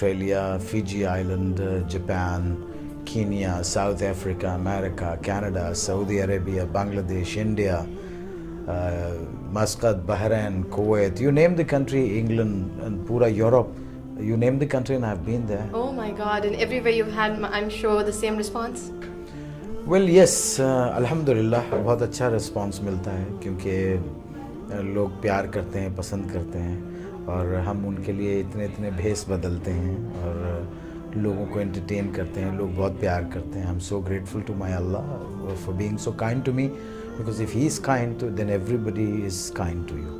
Australia, Fiji Island, Japan, Kenya, South Africa, America, Canada, Saudi Arabia, Bangladesh, India, Muscat, Bahrain, Kuwait, you name the country, England and pura Europe, you name the country and I've been there. Oh my God, and everywhere you've had, I'm sure, the same response? Well, yes, alhamdulillah, बहुत अच्छा response मिलता है क्योंकि लोग प्यार करते हैं, पसंद करते हैं और हम उनके लिए इतने इतने भेस बदलते हैं और लोगों को entertain करते हैं, लोग बहुत प्यार करते हैं. I'm so grateful to my Allah for being so kind to me, because if He is kind to, then everybody is kind to you.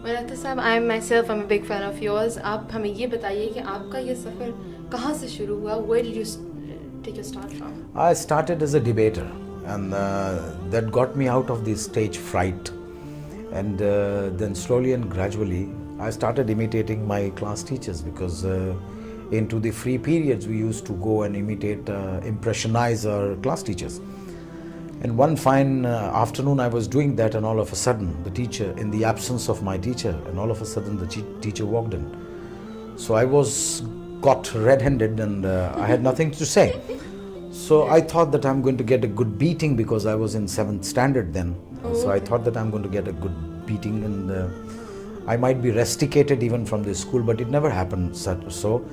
Well, Akhtar साहब, I'm a big fan of yours. आप हमें ये बताइए कि आपका ये सफ़र कहाँ से शुरू हुआ? Where did you take your start from? I started as a debater, and that got me out of the stage fright. And then slowly and gradually, I started imitating my class teachers, because into the free periods we used to go and imitate, impressionize our class teachers. And one fine afternoon I was doing that, and all of a sudden the teacher, in the absence of my teacher, and all of a sudden the teacher walked in. So I was caught red-handed and I had nothing to say. So I thought that I'm going to get a good beating, because I was in 7th standard then. So I thought that I'm going to get a good beating, and I might be rusticated even from the school, but it never happened. So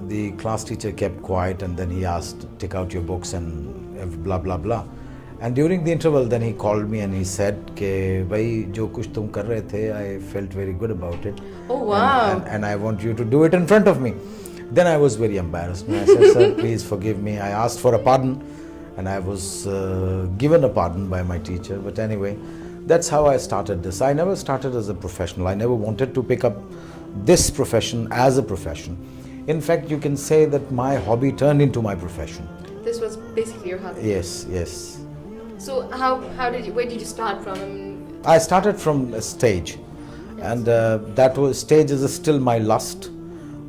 the class teacher kept quiet, and then he asked, take out your books and blah blah blah. And during the interval then he called me and he said ke bhai jo kuch tum kar rahe the, I felt very good about it. Oh wow. And I want you to do it in front of me. Then I was very embarrassed. I said, sir, please forgive me. I asked for a pardon, and I was given a pardon by my teacher. But anyway, that's how I started this. I never started as a professional. I never wanted to pick up this profession as a profession. In fact, you can say that my hobby turned into my profession. This was basically your hobby? Yes, yes. So where did you start from? I started from a stage. Yes. And that was, stage is still my lust.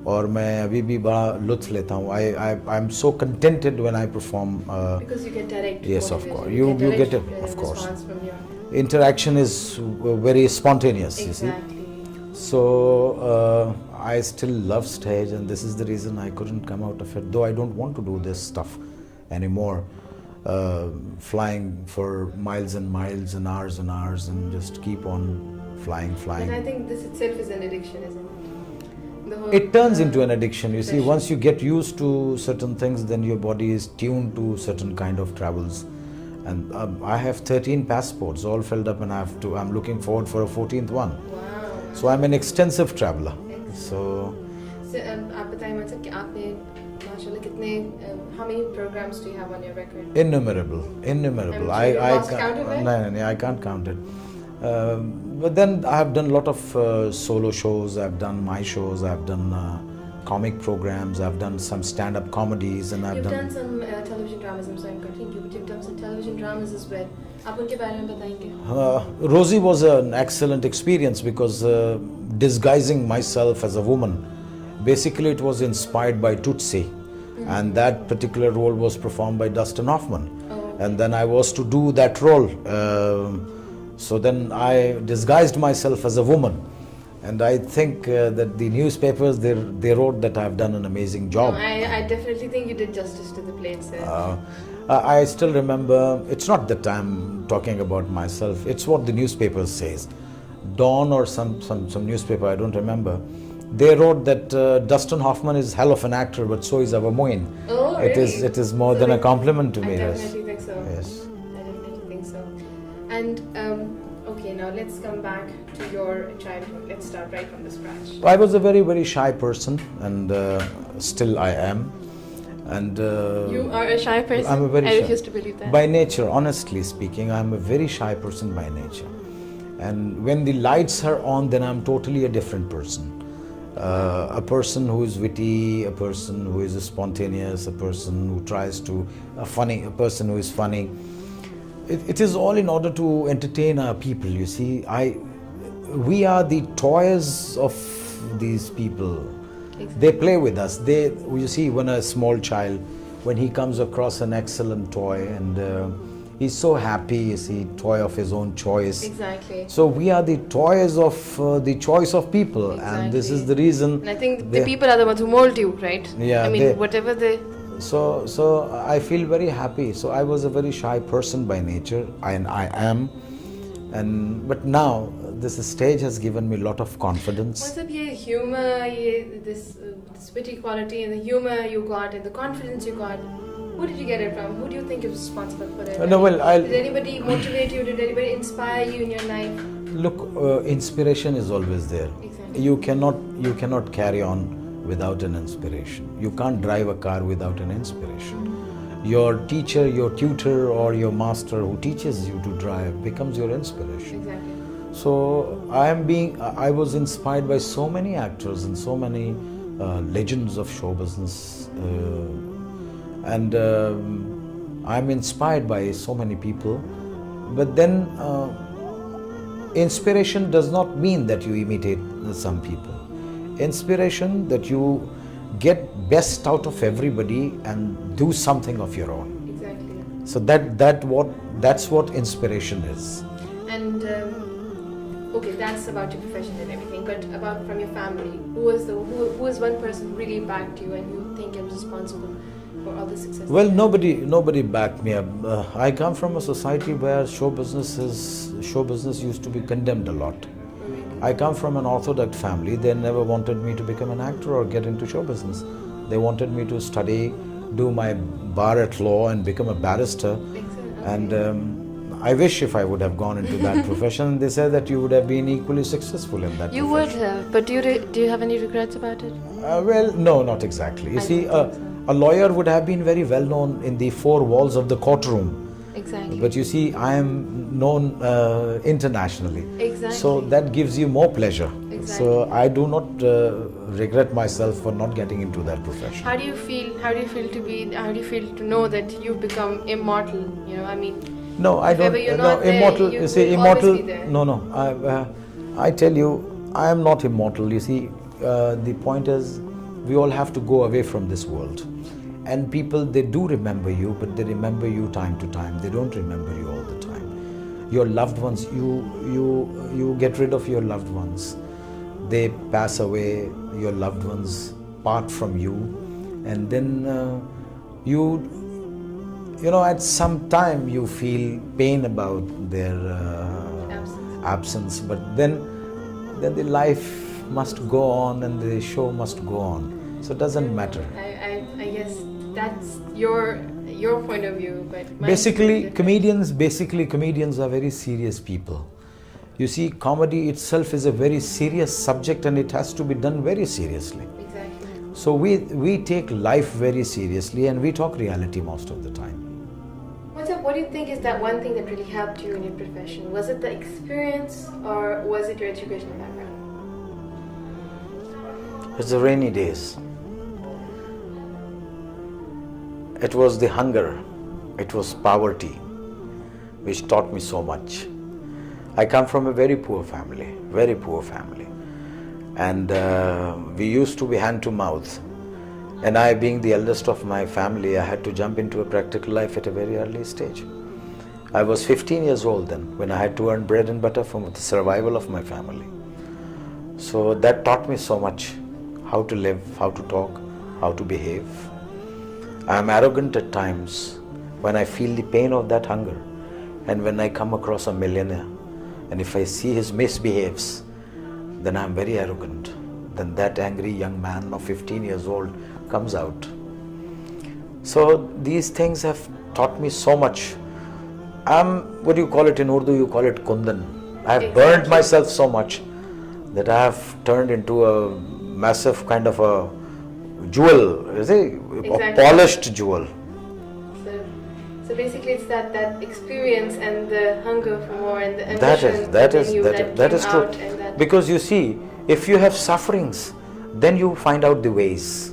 और मैं अभी भी बड़ा लुत्फ लेता हूँ. I'm so contented when I perform. Because you get direct. Yes, of course. You get it, of course. From your interaction is very spontaneous. Exactly. You see. So I still love stage, and this is the reason I couldn't come out of it. Though I don't want to do this stuff anymore. Flying for miles and miles and hours and just keep on flying. But I think this itself is an addiction, isn't it? It turns into an addiction. You see, once you get used to certain things, then your body is tuned to certain kind of travels. And I have 13 passports all filled up, and I'm looking forward for a 14th one. Wow. So I'm an extensive traveler. So आप बताइए मतलब कि आपने माशाल्लाह कितने how many programs do you have on your record? Innumerable. I can't count it. But then I have done a lot of solo shows. I've done my shows. I've done comic programs. I've done some stand-up comedies, and You've done some television dramas. I'm sorry, continue. But you've done some television dramas as well. आप उनके बारे में बताएंगे? Rosie was an excellent experience, because disguising myself as a woman, basically it was inspired by Tootsie, and that particular role was performed by Dustin Hoffman. And then I was to do that role. So then I disguised myself as a woman, and I think that the newspapers, they wrote that I've done an amazing job. No, I definitely think you did justice to the plate, sir. I still remember, it's not that I'm talking about myself, it's what the newspaper says. Dawn or some newspaper, I don't remember. They wrote that Dustin Hoffman is hell of an actor, but so is our Moin. Oh, really? It is more than a compliment to me. I definitely think so. Yes. I definitely think so. And okay, now let's come back to your childhood. Let's start right from the scratch. I was a very, very shy person, and still I am. And you are a shy person? I'm a very I shy. refuse to believe that. By nature, honestly speaking, I'm a very shy person by nature. And when the lights are on, then I'm totally a different person. A person who is witty, a person who is spontaneous, a person who tries to, a person who is funny. It is all in order to entertain our people, you see. We are the toys of these people. Exactly. They play with us. You see, when a small child, when he comes across an excellent toy, and He's so happy, you see, toy of his own choice. Exactly. So we are the toys of the choice of people, and this is the reason. And I think the people are the ones who mold you, right? Yeah, I mean, whatever they. So I feel very happy. So I was a very shy person by nature, and I am, but now this stage has given me a lot of confidence. What's up, ये humor, this witty quality, and the humor you got, and the confidence you got? Who did you get it from? Who do you think is responsible for it? No, well, did anybody motivate you? Did anybody inspire you in your life? Look, inspiration is always there. Exactly. You cannot carry on without an inspiration. You can't drive a car without an inspiration. Your teacher, your tutor, or your master who teaches you to drive becomes your inspiration. Exactly. So I was inspired by so many actors and so many legends of show business, and I'm inspired by so many people. But then inspiration does not mean that you imitate some people. Inspiration that you get best out of everybody and do something of your own. Exactly. So that's what inspiration is. And okay, that's about your profession and everything. But about from your family, who was one person who really backed you and you think is responsible for all the success? Well, nobody backed me up. I come from a society where show business used to be condemned a lot. I come from an orthodox family. They never wanted me to become an actor or get into show business. They wanted me to study, do my bar at law and become a barrister. Excellent. And I wish if I would have gone into that profession. They said that you would have been equally successful in that You profession. would have, but do you have any regrets about it? Well, no, not exactly. You I see, don't think a lawyer would have been very well known in the four walls of the courtroom. Exactly. But you see, I am known internationally. Exactly. So that gives you more pleasure. Exactly. So I do not regret myself for not getting into that profession. How do you feel to know that you've become immortal? You know, I mean. No, I if don't. ever you're No, not there, immortal. you You see, will always immortal. be there. No. I tell you, I am not immortal. You see, the point is, we all have to go away from this world. And people, they do remember you, but they remember you time to time. They don't remember you all the time. Your loved ones, you get rid of your loved ones. They pass away, your loved ones part from you. And then at some time you feel pain about their absence. But then the life must go on and the show must go on. So it doesn't matter. I guess that's your point of view, but Basically, comedians are very serious people. You see, comedy itself is a very serious subject and it has to be done very seriously. Exactly. So we take life very seriously and we talk reality most of the time. What do you think is that one thing that really helped you in your profession? Was it the experience or was it your educational background? It's the rainy days. It was the hunger, it was poverty, which taught me so much. I come from a very poor family. And we used to be hand to mouth. And I, being the eldest of my family, I had to jump into a practical life at a very early stage. I was 15 years old then, when I had to earn bread and butter for the survival of my family. So that taught me so much, how to live, how to talk, how to behave. I am arrogant at times when I feel the pain of that hunger, and when I come across a millionaire, and if I see he misbehaves, then I am very arrogant. Then that angry young man of 15 years old comes out. So these things have taught me so much. What do you call it in Urdu? You call it kundan. I have burned myself so much that I have turned into a massive kind of a jewel, a polished jewel. So basically, it's that experience and the hunger for more and the ambition that is true. Because you see, if you have sufferings, then you find out the ways.